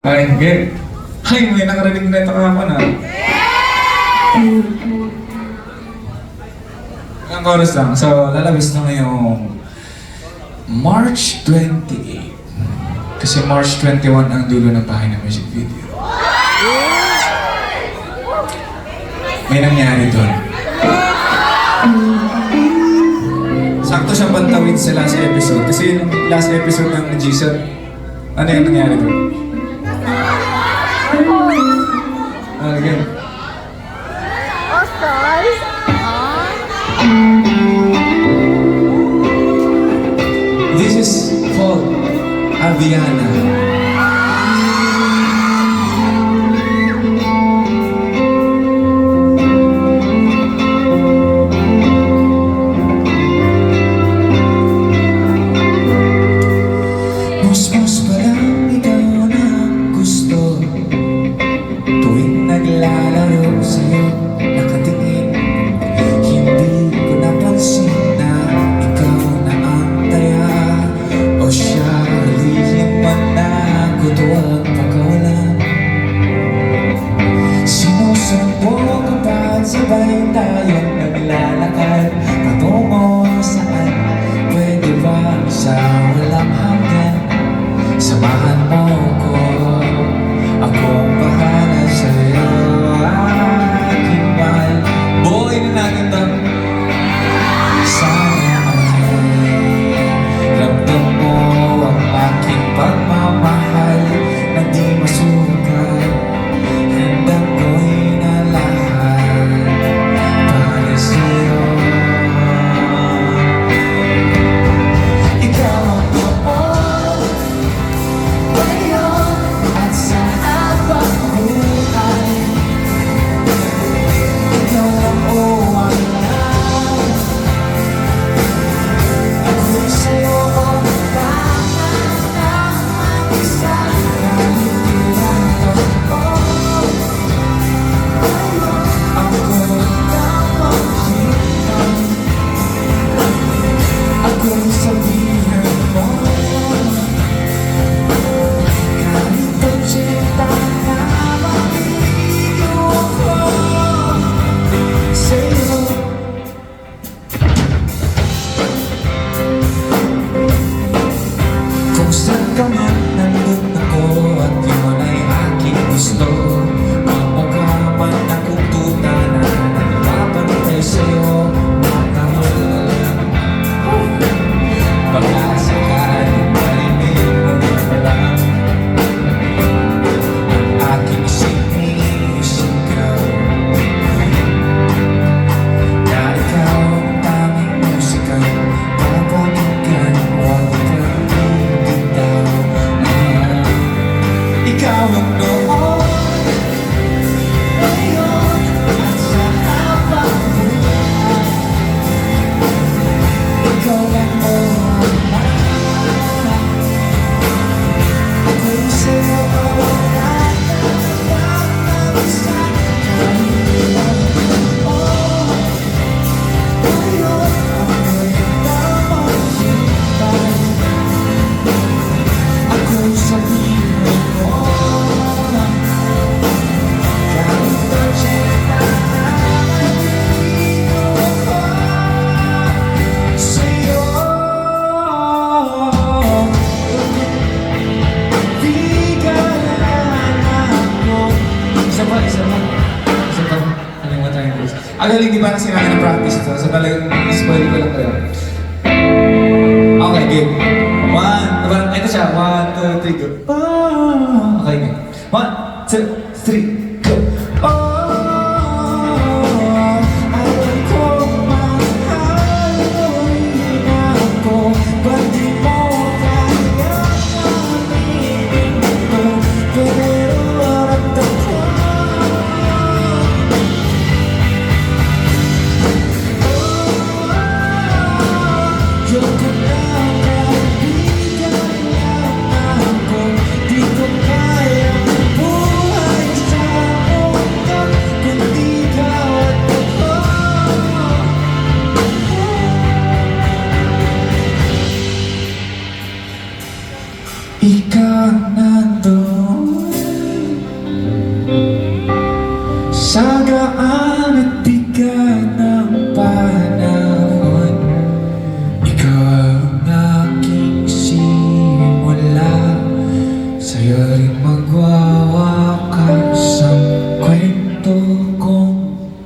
Ay, game. Ay, may nakarinig na ito kahapon ah. Ang chorus lang. So, lalabas na ngayong March 28. Kasi March 21 ang dulo ng pahina music video. May nangyari doon. Sakto siyang bantawid sa last episode. Kasi yung last episode ng G-Set, ano yung nangyari doon? Again. Oh, stars? This is called Aviana. Musmus pa lang ikaw na gusto. Tuwing naglalaro sa'yo nakatingin, hindi ko napansin na ikaw na ang taya. O siya, lihim man na ako tuwag pagkawalan. Sinusumbong kapag sabay tayong naglalakad patungo saan. Pwede ba sa walang hanggan? Samahan mo ko, akong bahala sa'yo, aking mahal. Boy na natin to. Sana ay ramdam mo ang aking pagmamahal na di masukat. Handang gawin ang lahat para sa'yo. Ikaw ang noon, ngayon, at sa habang buhay. Ikaw ang uwan lang. Ako'y sa'yo lahat ng mag-isa. Hindi lang ako. Ako'y napaghitan. Ako'y sabihin mo. Kahit pagsinta na mabibigyo ako sa'yo. Kung saan ka man nandun ako at yun ay aking gusto. Kamukha man akong tuta na nagpapantay sa'yo, mahal. Baka sakaling marinig mo din pala ang aking sinisigaw, na ikaw ang tanging musika papakinggan, huwag kang bibitaw. Ikaw ang noon, ngayon, at sa habang buhay. Ikaw ang uwan lang. Ako'y sa'yo lahat ng mag-isa. Kahit lang ako, ngayon ako'y napaghitan. Ako'y sabihin mo, kahit pagsinta na naliligo ako sa'yo. Bigalan ako. Isa pa. Kalimutan yung verse. Agaling, di ba na sinabi ng practice ito? So talagang spoil ko lang kayo. Okay, game. Ito siya. 1, 2, 3, go. Okay, game. 1, 2, 3, go. Alam ko mahal mo rin ako. Ba't di mo kaya aminin ito? Pero ramdam ko. Yoko na kaibigan lang ako. Di ko kaya buhay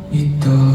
Ito